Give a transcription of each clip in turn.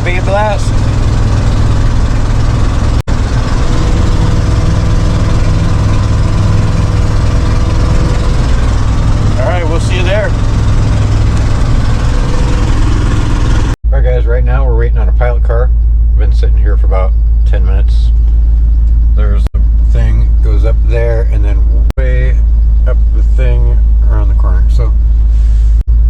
be a blast. Alright, we'll see you there. Alright guys, right now we're waiting on a pilot car. We've been sitting here for about 10 minutes. There's a thing, goes up there, and then way up the thing around the corner. So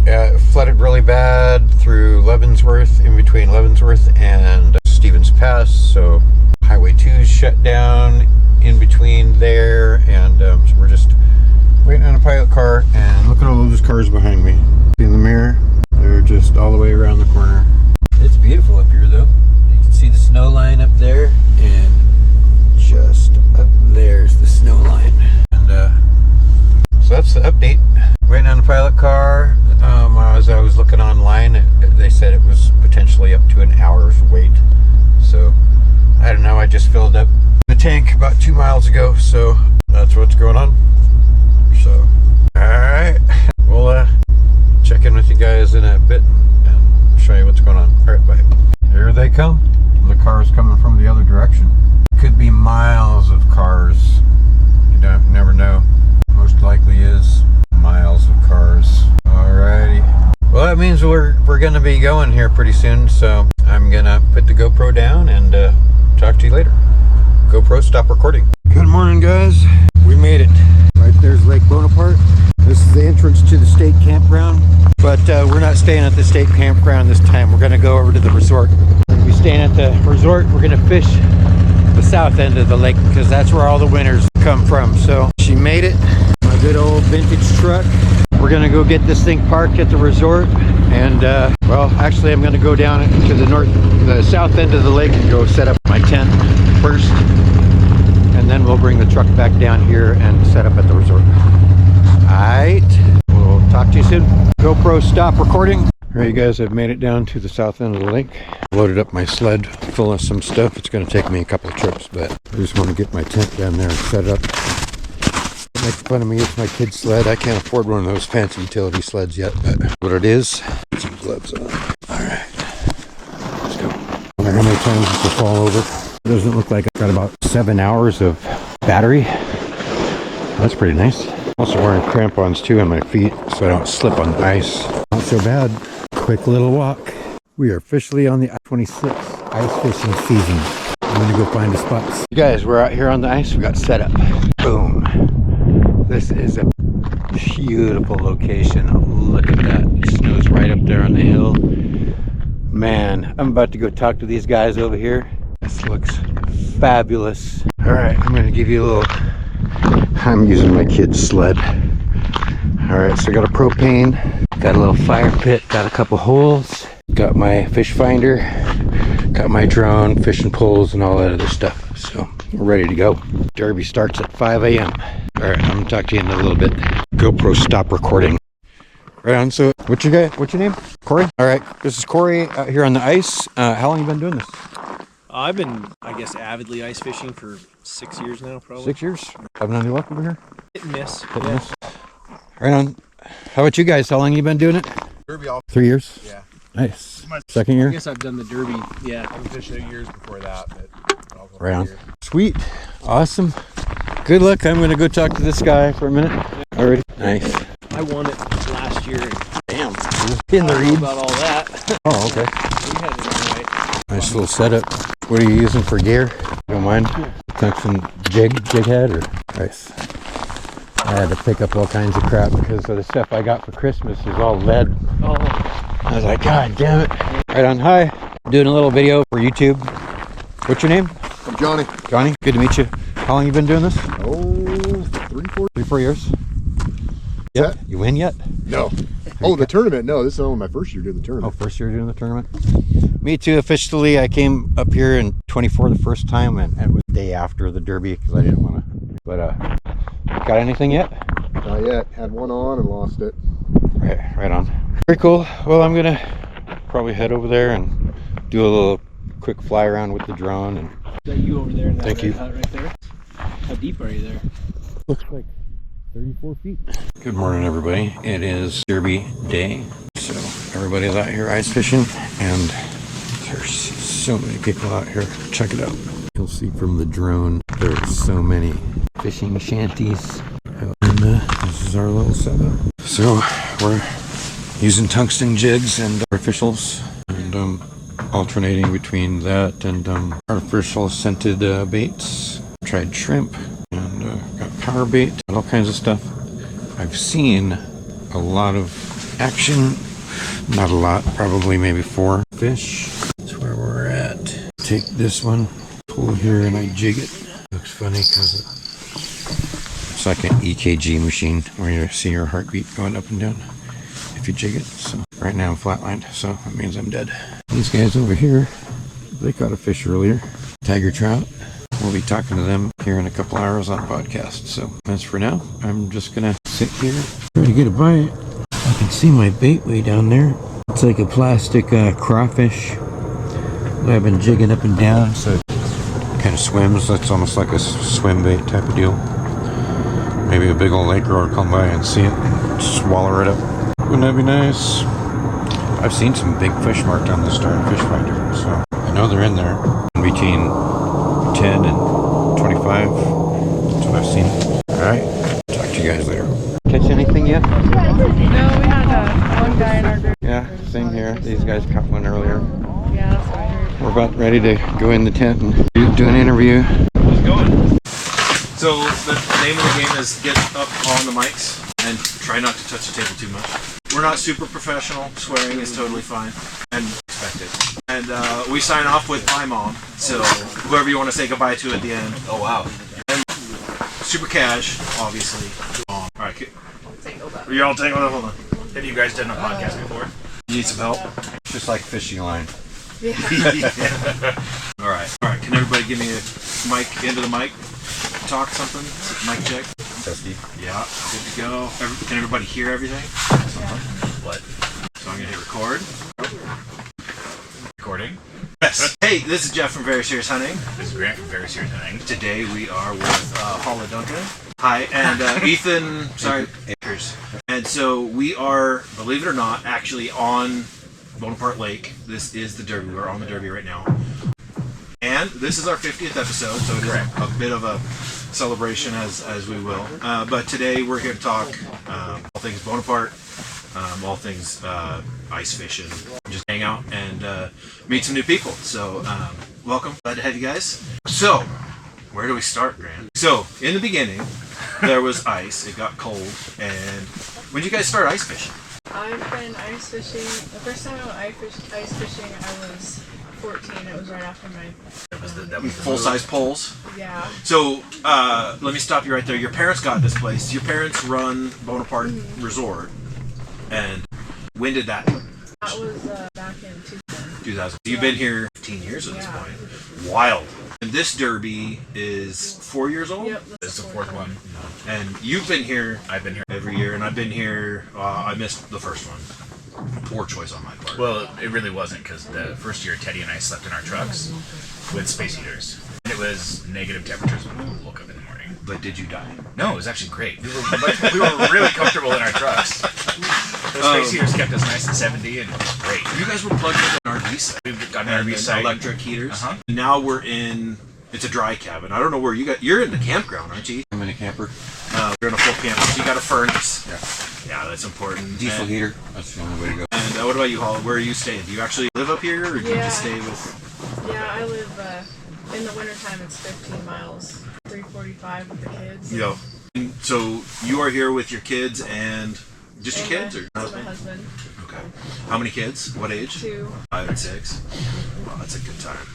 yeah, it flooded really bad through Leavenworth, in between Leavenworth and Stevens Pass. So Highway 2 is shut down in between there, and so we're just waiting on a pilot car. And look at all those cars behind me. In the mirror, they're just all the way around the corner. It's beautiful up here though. You can see the snow line up there, and just up there's the snow line. And so that's the update. Waiting on the pilot car. As I was looking online, they said it was potentially up to an hour's wait. So I don't know, I just filled up the tank about 2 miles ago, so that's what's going on. So alright, we'll check in with you guys in a bit and show you what's going on. Alright, bye. Here they come. The car's coming from the other direction. Could be miles of cars. You never know. Most likely is miles of cars. Alrighty. Well, that means we're gonna be going here pretty soon, so I'm gonna put the GoPro down and talk to you later. GoPro, stop recording. Good morning, guys. We made it. Right there's Lake Bonaparte. This is the entrance to the state campground, but we're not staying at the state campground this time. We're gonna go over to the resort. We're gonna be staying at the resort. We're gonna fish the south end of the lake because that's where all the winners come from. So she made it. My good old vintage truck. We're gonna go get this thing parked at the resort, and well, actually I'm gonna go down to the south end of the lake and go set up my tent first, and then we'll bring the truck back down here and set up at the resort. Alright, we'll talk to you soon. GoPro, stop recording. Alright you guys, I've made it down to the south end of the lake. Loaded up my sled full of some stuff. It's gonna take me a couple of trips, but I just want to get my tent down there and set it up. Make fun of me, it's my kid's sled. I can't afford one of those fancy utility sleds yet, but what it is, put some gloves on. Alright, let's go. I wonder how many times this will fall over. It doesn't look like I've got about 7 hours of battery. That's pretty nice. Also wearing crampons too on my feet so I don't slip on the ice. Not so bad. Quick little walk. We are officially on the I-26 ice fishing season. I'm gonna go find a spot. You guys, we're out here on the ice. We got set up. Boom. This is a beautiful location. Look at that. The snow's right up there on the hill. Man, I'm about to go talk to these guys over here. This looks fabulous. Alright, I'm going to give you a little... I'm using my kid's sled. Alright, so I got a propane. Got a little fire pit. Got a couple holes. Got my fish finder. Got my drone, fishing poles, and all that other stuff. So, we're ready to go. Derby starts at 5 a.m. Alright, I'm gonna talk to you in a little bit. GoPro, stop recording. Right on, so what's your name? Corey? Alright, this is Corey out here on the ice. How long have you been doing this? I've been, I guess, avidly ice fishing for 6 years now, probably. 6 years? Having any luck over here? Hit and miss. Hit and miss. Right on. How about you guys? How long have you been doing it? Derby all 3 years? Yeah. Nice. Second year? I guess I've done the Derby, yeah. I've been fishing years before that, but right on. Sweet. Awesome. Good luck. I'm going to go talk to this guy for a minute. Alrighty. Nice. I won it last year. Damn. In the reeds. About all that. Oh, okay. We had it all right. Nice little setup. What are you using for gear? Don't mind? Tungsten jig head or nice. I had to pick up all kinds of crap because of the stuff I got for Christmas is all lead. Oh. I was like, God damn it. Right on. Hi. Doing a little video for YouTube. What's your name? I'm Johnny. Johnny, good to meet you. How long you been doing this? Oh, 3, 4 years. Yep. You win yet? No. Oh, the tournament? No, this is only my first year doing the tournament. Oh, first year doing the tournament? Me too, officially. I came up here in 24 the first time, and it was the day after the Derby because I didn't want to. But, got anything yet? Not yet. Had one on and lost it. Right on. Very cool. Well, I'm going to probably head over there and do a little quick fly around with the drone. And is that you over there in that thank you. hut right there? How deep are you there? Looks like 34 feet. Good morning, everybody. It is Derby day, so everybody's out here ice fishing, and there's so many people out here. Check it out. You'll see from the drone, there's so many fishing shanties. And this is our little setup. So we're using tungsten jigs and artificials, and alternating between that and artificial scented baits. Tried shrimp and got power bait, all kinds of stuff. I've seen a lot of action. Not a lot, probably maybe 4 fish. That's where we're at. Take this one, pull here, and I jig it. Looks funny because it's like an EKG machine where you see your heartbeat going up and down if you jig it. So right now I'm flatlined, so that means I'm dead. These guys over here, they caught a fish earlier. Tiger trout. We'll be talking to them here in a couple hours on podcast. So as for now, I'm just gonna sit here, try to get a bite. I can see my bait way down there. It's like a plastic crawfish that I've been jigging up and down, so it kind of swims. That's almost like a swim bait type of deal. Maybe a big old lake roller come by and see it and swallow it up. Wouldn't that be nice? I've seen some big fish marked on the Star Fish Finder, so I know they're in there. Between 10 and 25. That's what I've seen. Alright, talk to you guys later. Catch anything yet? No, we had one guy in our group. Yeah, same here. These guys caught one earlier. Yeah, that's what I heard. We're about ready to go in the tent and do an interview. How's it going? So the name of the game is get up on the mics and try not to touch the table too much. We're not super professional. Swearing is totally fine and expected. And we sign off with my mom. So whoever you want to say goodbye to at the end. Oh wow. And super cash, obviously. All right. You're all tangled up. Hold on. Have you guys done a podcast before? You need some help? Just like fishing line. Yeah. All right. Can everybody give me a mic into the mic? Talk something. Mic check. Testy. Yeah. Good to go. Can everybody hear everything? Yeah. What? So I'm gonna hit record. Recording. Yes. Hey, this is Jeff from Very Serious Hunting. This is Grant from Very Serious Hunting. Today we are with Halla Duncan. Hi, and Ethan. Sorry, Akers. And so we are, believe it or not, actually on Bonaparte Lake. This is the Derby. We're on the Derby right now. And this is our 50th episode, so it is a bit of a celebration as we will. But today we're here to talk all things Bonaparte, all things ice fishing, just hang out and meet some new people. So welcome, glad to have you guys. So where do we start, Grant? So in the beginning, there was ice. It got cold, and when did you guys start ice fishing? I've been ice fishing. The first time I went ice fishing, I was 14. It was right after my... That was full-size poles? Yeah. So, let me stop you right there. Your parents got this place. Your parents run Bonaparte Resort. And when did that? That was back in 2000. 2000. You've been here 15 years at this point. Wild. And this Derby is 4 years old? Yep. This is the 4th one. And you've been here... I've been here every year, and I've been here... I missed the first one. Poor choice on my part. Well, it really wasn't, because the first year Teddy and I slept in our trucks with space heaters. And it was negative temperatures when we woke up in the morning. But did you die? No, it was actually great. We were really comfortable in our trucks. The space heaters kept us nice and 70, and it was great. You guys were plugged into an RV site. We've got an RV site. Electric heaters. Uh-huh. Now we're in... It's a dry cabin. I don't know where you got... You're in the campground, aren't you? I'm in a camper. You're in a full camper. You got a furnace. Yeah. Yeah, that's important. Diesel heater. That's the only way to go. And what about you, Hall? Where are you staying? Do you actually live up here, or do you Yeah. just stay with... Yeah, I live... in the wintertime, it's 15 miles. 3:45 with the kids. Yo. And so you are here with your kids and... Just your kids, or my husband? Okay. How many kids? What age? 2. 5 and 6. Wow, that's a good time.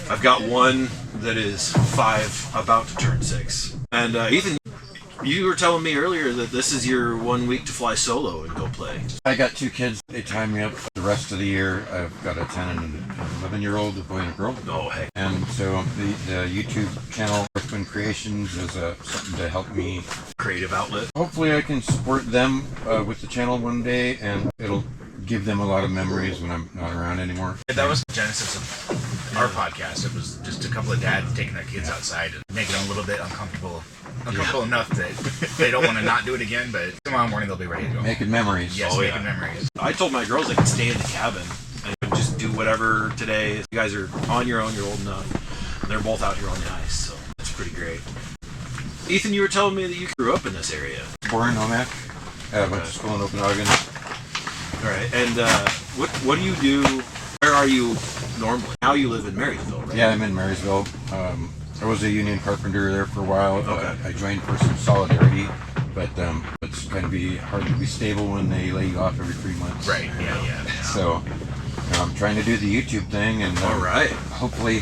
I've got one that is 5, about to turn 6. And Ethan, you were telling me earlier that this is your 1 week to fly solo and go play. I got 2 kids. They time me up the rest of the year. I've got a 10 and an 11-year-old, a boy and a girl. Oh, hey. And so the YouTube channel, Earthwind Creations, is something to help me. Creative outlet. Hopefully I can support them with the channel one day, and it'll give them a lot of memories when I'm not around anymore. That was the genesis of our podcast. It was just a couple of dads taking their kids outside and making them a little bit uncomfortable enough that they don't want to not do it again, but tomorrow morning they'll be ready to go. Making memories. Yes, Oh, making yeah. memories. I told my girls they could stay in the cabin and just do whatever today. You guys are on your own. You're old enough. And they're both out here on the ice, so that's pretty great. Ethan, you were telling me that you grew up in this area. Born in Omak. Went to school in Okanagan. All right. And what do you do? Where are you normally? Now you live in Marysville, right? Yeah, I'm in Marysville. I was a union carpenter there for a while. Okay. I joined for some solidarity, but it's going to be hard to be stable when they lay you off every 3 months. Right. Yeah. So I'm trying to do the YouTube thing, and All right. hopefully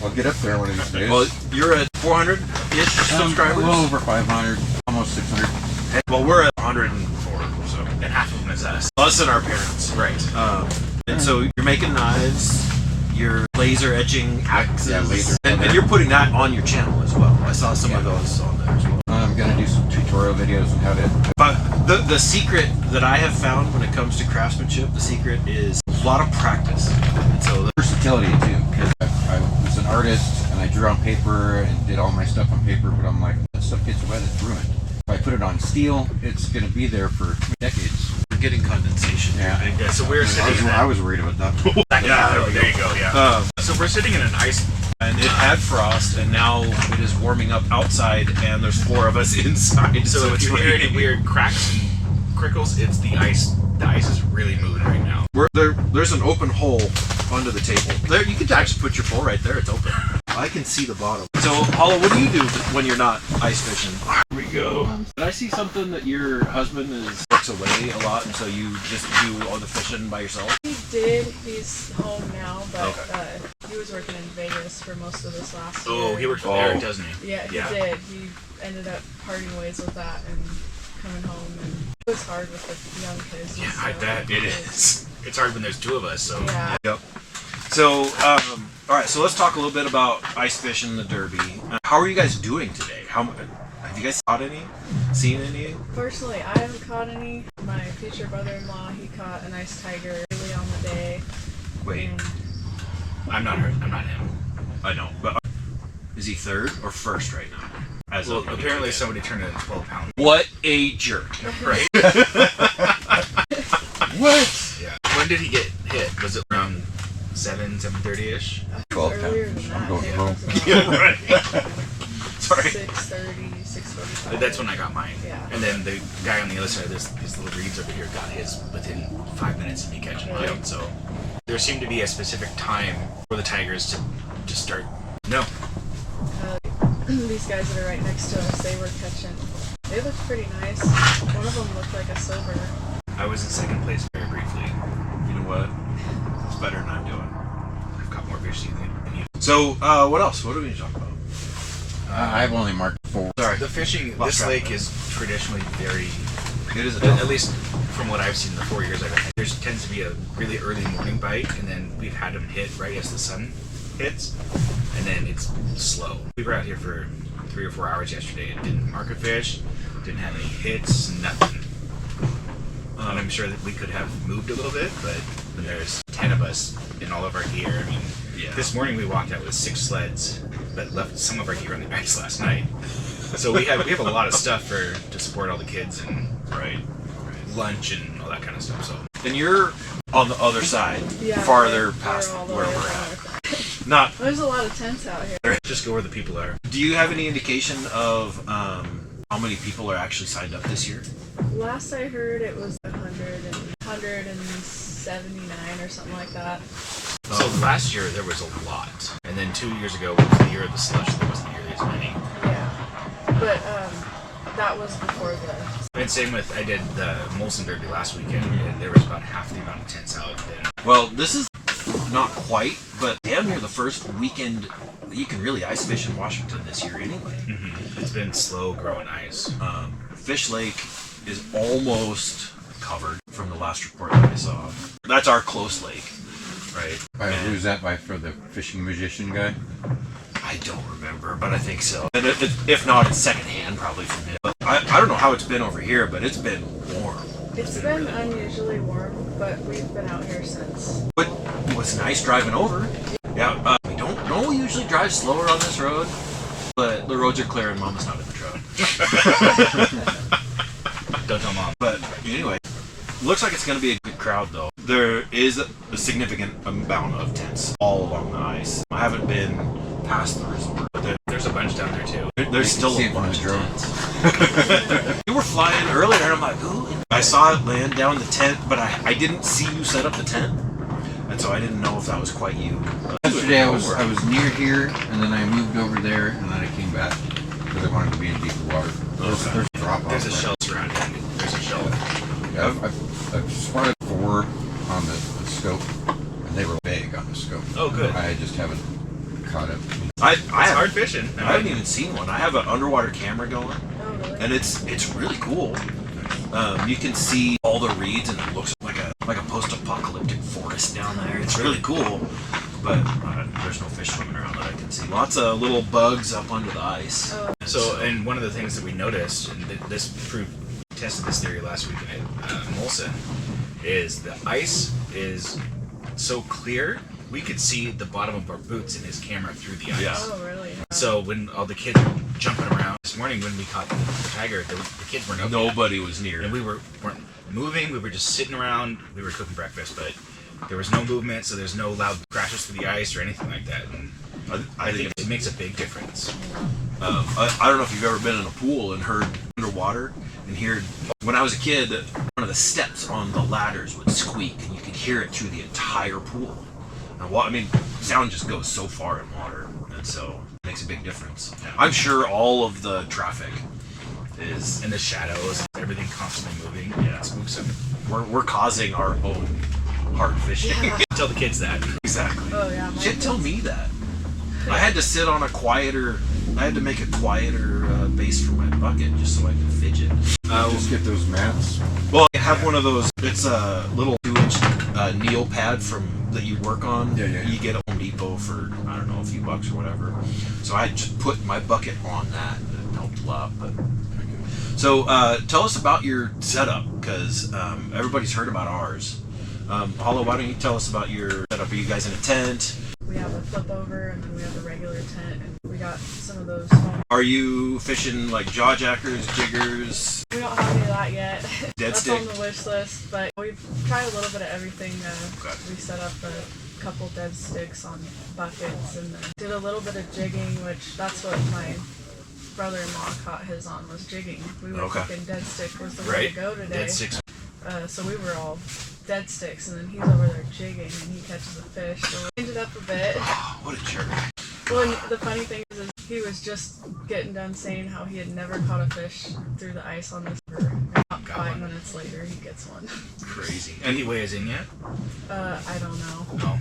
I'll get up there one of these days. Well, you're at 400-ish subscribers. A little over 500, almost 600. Well, we're at 104, so And half of them is us. us and our parents. Right. And so you're making knives, you're laser etching axes, Yeah, laser. and you're putting that on your channel as well. I saw some of those on there as well. I'm going to do some tutorial videos on how to... But the secret that I have found when it comes to craftsmanship, the secret is a lot of practice. And so versatility too, because I was an artist and I drew on paper and did all my stuff on paper, but I'm like, that stuff gets wet, it's ruined. If I put it on steel, it's going to be there for decades. we're getting condensation. Yeah, so we're sitting in I was worried about that. Yeah, there you go. Yeah. So we're sitting in an ice. And it had frost, and now it is warming up outside, and there's 4 of us inside. So if it's you hear any raining. weird cracks and crickles, it's the ice. The ice is really moving right now. There's an open hole under the table. There, you can actually put your pole right there. It's open. I can see the bottom. So, Halla, what do you do when you're not ice fishing? Here we go. Did I see something that your husband works away a lot, and so you just do all the fishing by yourself? He did. He's home now, but Okay. he was working in Vegas for most of this last Oh, year. he works with Eric, doesn't he? Yeah, he did. He ended up parting ways with that and coming home, and it was hard with the young kids. and Yeah, I stuff. bet it is. It's hard when there's 2 of us. So Yeah. Yep. So, all right. So let's talk a little bit about ice fishing the Derby. How are you guys doing today? Have you guys caught any? Seen any? Personally, I haven't caught any. My future brother-in-law, he caught a nice tiger early on the day. Wait, And I'm not hurt. I'm not him. I know, but is he third or first right now? As Well, of apparently today? somebody turned in 12 pounds. What a jerk! Right. What? Yeah. When did he get hit? Was it around 7:30ish? 12 earlier pounds. than I'm that, going it home. was about Right. Sorry. 6:30, 6:45. That's when I got mine. Yeah. And then the guy on the other side of these little reeds over here got his within 5 minutes of me catching mine. Right. So there seemed to be a specific time for the tigers to start. No. These guys that are right next to us, they were catching. They looked pretty nice. One of them looked like a silver. I was in second place very briefly. You know what? It's better than I'm doing. I've got more fish than you. So, what else? What do we need to talk about? I've only marked 4. Sorry, The fishing, Lost this track. lake is traditionally very, it is a at tough. least from what I've seen in the 4 years I've been, there tends to be a really early morning bite, and then we've had them hit right as the sun hits, and then it's slow. We were out here for 3 or 4 hours yesterday and didn't mark a fish, didn't have any hits, nothing. And I'm sure that we could have moved a little bit, but when there's 10 of us in all of our gear, I mean, Yeah. this morning we walked out with 6 sleds, but left some of our gear on the ice last night. So we have a lot of stuff to support all the kids and Right. lunch and all that kind of stuff. So And you're on the other side, Yeah, farther they're past all the where way we're down. at. Not. There's a lot of tents out here. just go where the people are. Do you have any indication of how many people are actually signed up this year? Last I heard, it was 179 or something like that. So last year there was a lot, and then 2 years ago was the year of the slush. There wasn't nearly as many. Yeah, but that was before the. And same with I did the Molson Derby last weekend, and there was about half the amount of tents out then. Well, this is not quite, but damn near the first weekend that you can really ice fish in Washington this year anyway. It's been slow growing ice. Fish Lake is almost covered from the last report that I saw. That's our close lake, right? Who's that by for the fishing magician guy? I don't remember, but I think so. And if not, it's secondhand probably from him. But I don't know how it's been over here, but it's been warm. It's been unusually warm, but we've been out here since. But it was nice driving over. Yeah, we don't usually drive slower on this road, but the roads are clear and Mama's not in the truck. Don't tell Mom. But anyway, Looks like it's going to be a good crowd, though. There is a significant amount of tents all along the ice. I haven't been past the resort, but There's a bunch down there too. there's still see a it from bunch the of drone. tents. You were flying earlier, and I'm like, ooh. I saw it land down the tent, but I didn't see you set up the tent, and so I didn't know if that was quite you. Yesterday I was near here, and then I moved over there, and then I came back because I wanted to be in deeper water. There's a drop off. There's a shelf surrounding it. There's a shelf. Yeah, I've spotted 4 on the scope, and they were big on the scope. Oh, good. I just haven't caught up. I It's haven't- hard fishing. I haven't even seen one. I have an underwater camera going, Oh, really? and it's really cool. You can see all the reeds, and it looks like a post-apocalyptic forest down there. It's really cool, but there's no fish swimming around that I can see. Lots of little bugs up under the ice. Oh. So, and one of the things that we noticed, and this tested this theory last week at Molson, is the ice is so clear we could see the bottom of our boots in his camera through the ice. Yeah. Oh, really? So when all the kids were jumping around this morning when we caught the tiger, the kids weren't up yet. Nobody was near. And we weren't moving. We were just sitting around. We were cooking breakfast, but there was no movement, so there's no loud crashes through the ice or anything like that. And I think it makes a big difference. I don't know if you've ever been in a pool and heard underwater and heard. When I was a kid, one of the steps on the ladders would squeak, and you could hear it through the entire pool. And sound just goes so far in water, and so it makes a big difference. I'm sure all of the traffic is. And the shadows, everything constantly moving. Yeah, it spooks them. We're causing our own hard fishing. Yeah. Tell the kids that. Exactly. Oh, yeah. my Shit, tell kids- me that. I had to sit on I had to make a quieter base for my bucket just so I could fidget. Just get those mats. Well, I have one of those. It's a little 2-inch Neo pad that you work on. Yeah. You get at Home Depot for, I don't know, a few bucks or whatever. So I just put my bucket on that, and it helped a lot. But so tell us about your setup, because everybody's heard about ours. Halla, why don't you tell us about your setup? Are you guys in a tent? We have a flip over, and then we have a regular tent, and we got some of those foam. Are you fishing like jaw jackers, jiggers? We don't have any of that yet. Dead That's stick? on the wish list, but we've tried a little bit of everything. Okay. We set up a couple dead sticks on buckets, and then did a little bit of jigging, which that's what my brother-in-law caught his on, was jigging. We were Okay. thinking dead stick was the way Right? to go today. Dead six. So we were all dead sticks, and then he's over there jigging, and he catches a fish. So we ended up a bit. Oh, what a jerk. Well, and the funny thing is he was just getting done saying how he had never caught a fish through the ice on this river. And about Got 5 one. minutes later, he gets one. Crazy. Any way is in yet? I don't know. No.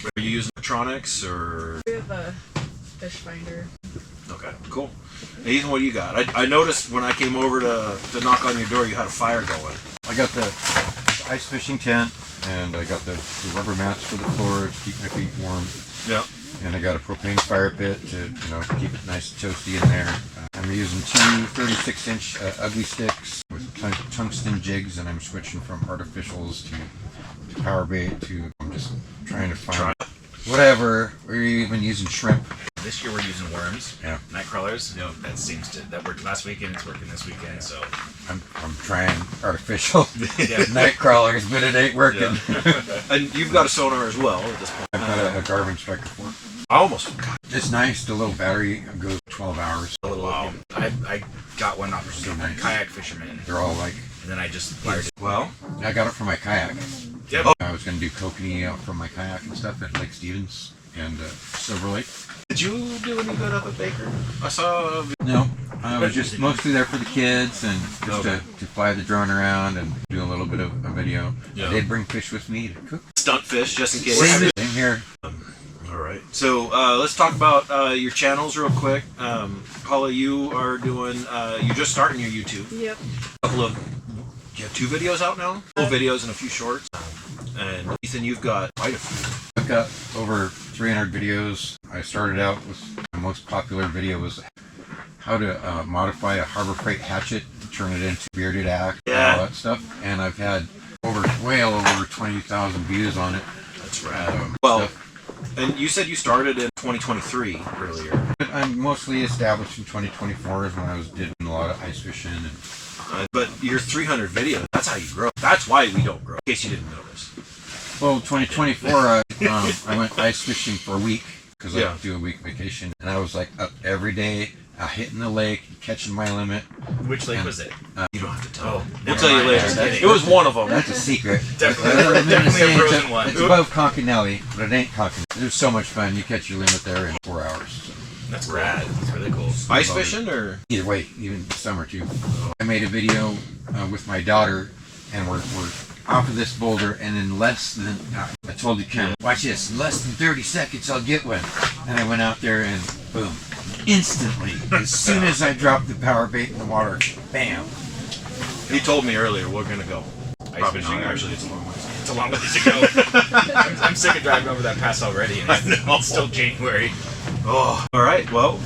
Are you using electronics or? We have a fish finder. Okay, cool. Hey, Ethan, what do you got? I noticed when I came over to knock on your door, you had a fire going. I got the ice fishing tent, and I got the rubber mats for the floor to keep my feet warm. Yeah. And I got a propane fire pit to keep it nice and toasty in there. I'm using 2 36-inch ugly sticks with tungsten jigs, and I'm switching from artificials to power bait to. I'm just trying to find whatever. We're even using shrimp. This year we're using worms. Yeah. Night crawlers. That seems that worked last weekend. It's working this weekend. So I'm trying artificial Yeah. night crawlers, but it ain't working. And you've got a sonar as well at this point. I've got a Garmin Striker 4. I almost got It's nice. The little battery goes 12 hours. a little. wow. I got one off So of nice. kayak fisherman, They're all like. and then I just wired it. Well, I got it for my kayak. Yep. I was going to do kokanee out from my kayak and stuff at Lake Stevens and Silver Lake. did you do any good up at Baker? I saw. No, I was just mostly there for the kids and just Okay. to fly the drone around and do a little bit of a video. Yeah. I did bring fish with me to cook. Stunt fish, just in case. Same here. All right. So let's talk about your channels real quick. Halla, you are doing. You're just starting your YouTube. Yep. You have 2 videos out now. Full videos and a few shorts. And Ethan, you've got quite a few. I've got over 300 videos. I started out with the most popular video was how to modify a Harbor Freight hatchet, turn it into a bearded axe, Yeah. all that stuff. And I've had well over 20,000 views on it. That's right. Well, stuff. and you said you started in 2023 earlier. But I'm mostly established in 2024 is when I was doing a lot of ice fishing and But your 300 videos, that's how you grow. That's why we don't grow, in case you didn't notice. Well, 2024, I went ice fishing for a week because Yeah. I do a week vacation, and I was like up every day, hitting the lake, catching my limit. Which lake was it? You don't have to tell. Oh, We'll never tell you mind. later. Just kidding. It was one of them. That's a secret. Definitely, I'm gonna say a frozen one. it's above Concanelli, but it ain't Concanelli. It was so much fun. You catch your limit there in 4 hours. So. That's rad. That's really cool. Ice fishing or? Either way, even summer too. I made a video with my daughter, and we're off of this boulder, and in less than, I told you, Ken, watch this, in less than 30 seconds I'll get one. And I went out there and boom, instantly, as soon as I dropped the power bait in the water, bam. He told me earlier we're gonna go. Ice Probably fishing. not. Actually, it's a long ways. It's a long ways to go. I'm sick of driving over that pass already, and it's still January. Oh, all right. Well,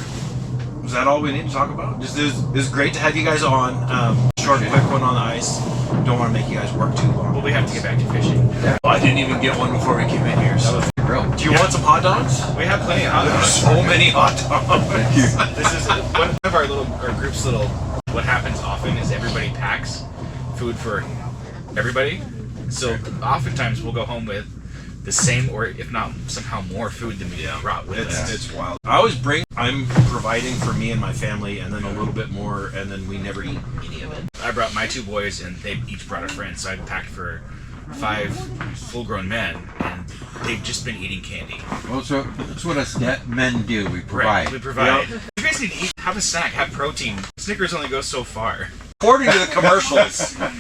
is that all we need to talk about? Just it was great to have you guys on. Short, quick one on the ice. Don't want to make you guys work too long. Well, we have to get back to fishing. Oh, I didn't even get one before we came in here. So. Grill. Do you want some hot dogs? We have plenty of hot dogs. So many hot dogs. This is one of our group's little. What happens often is everybody packs food for everybody. So oftentimes we'll go home with the same, or if not somehow more food than we brought with us. It's wild. I always I'm providing for me and my family, and then a little bit more, and then we never eat any of it. I brought my 2 boys, and they each brought a friend, so I packed for 5 full-grown men, and they've just been eating candy. Well, so that's what us men do. We provide. Right, we provide. You guys need to eat. Have a snack. Have protein. Snickers only goes so far. According to the commercials.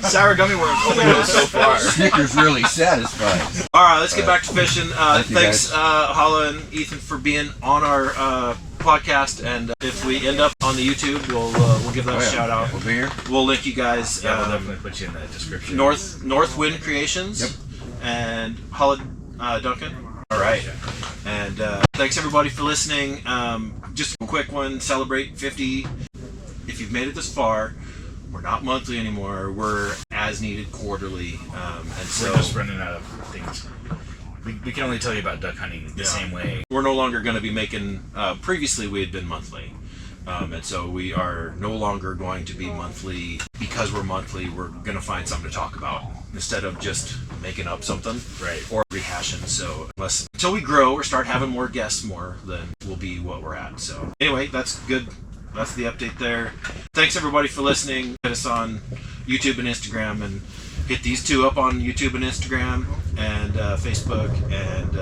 Sour gummy worms only go so far. Snickers really satisfies. All right, let's get back to fishing. Thank you, Thanks, guys. Halla and Ethan, for being on our podcast. And if we end up on the YouTube, we'll give that a shout out. We'll be here. We'll link you guys. Yeah, we'll definitely put you in the description. Northwind Creations. Yep. And Halla Duncan. All right. And thanks everybody for listening. Just a quick one. Celebrate 50. If you've made it this far. We're not monthly anymore. We're as needed quarterly, and so we're just running out of things. We can only tell you about duck hunting the same way. We're no longer going to be making. Previously, we had been monthly, and so we are no longer going to be monthly because we're monthly. We're going to find something to talk about instead of just making up something, Right. Or rehashing. So until we grow or start having more guests, then we'll be what we're at. So anyway, that's good. That's the update there. Thanks everybody for listening. Get us on YouTube and Instagram, and get these 2 up on YouTube and Instagram and Facebook, and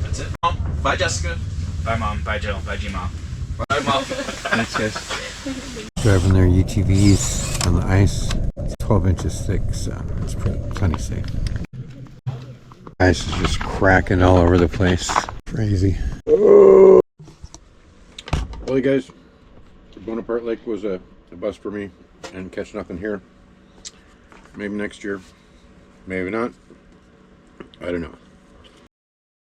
that's it. Mom, bye Jessica. Bye, Mom. Bye, Joe. Bye, G-Mom. Bye, Mom. Thanks, guys. Driving their UTVs on the ice. It's 12 inches thick, so it's plenty safe. Ice is just cracking all over the place. Crazy. Well, you guys, Bonaparte Lake was a bust for me, and catching up in here. Maybe next year, maybe not. I don't know.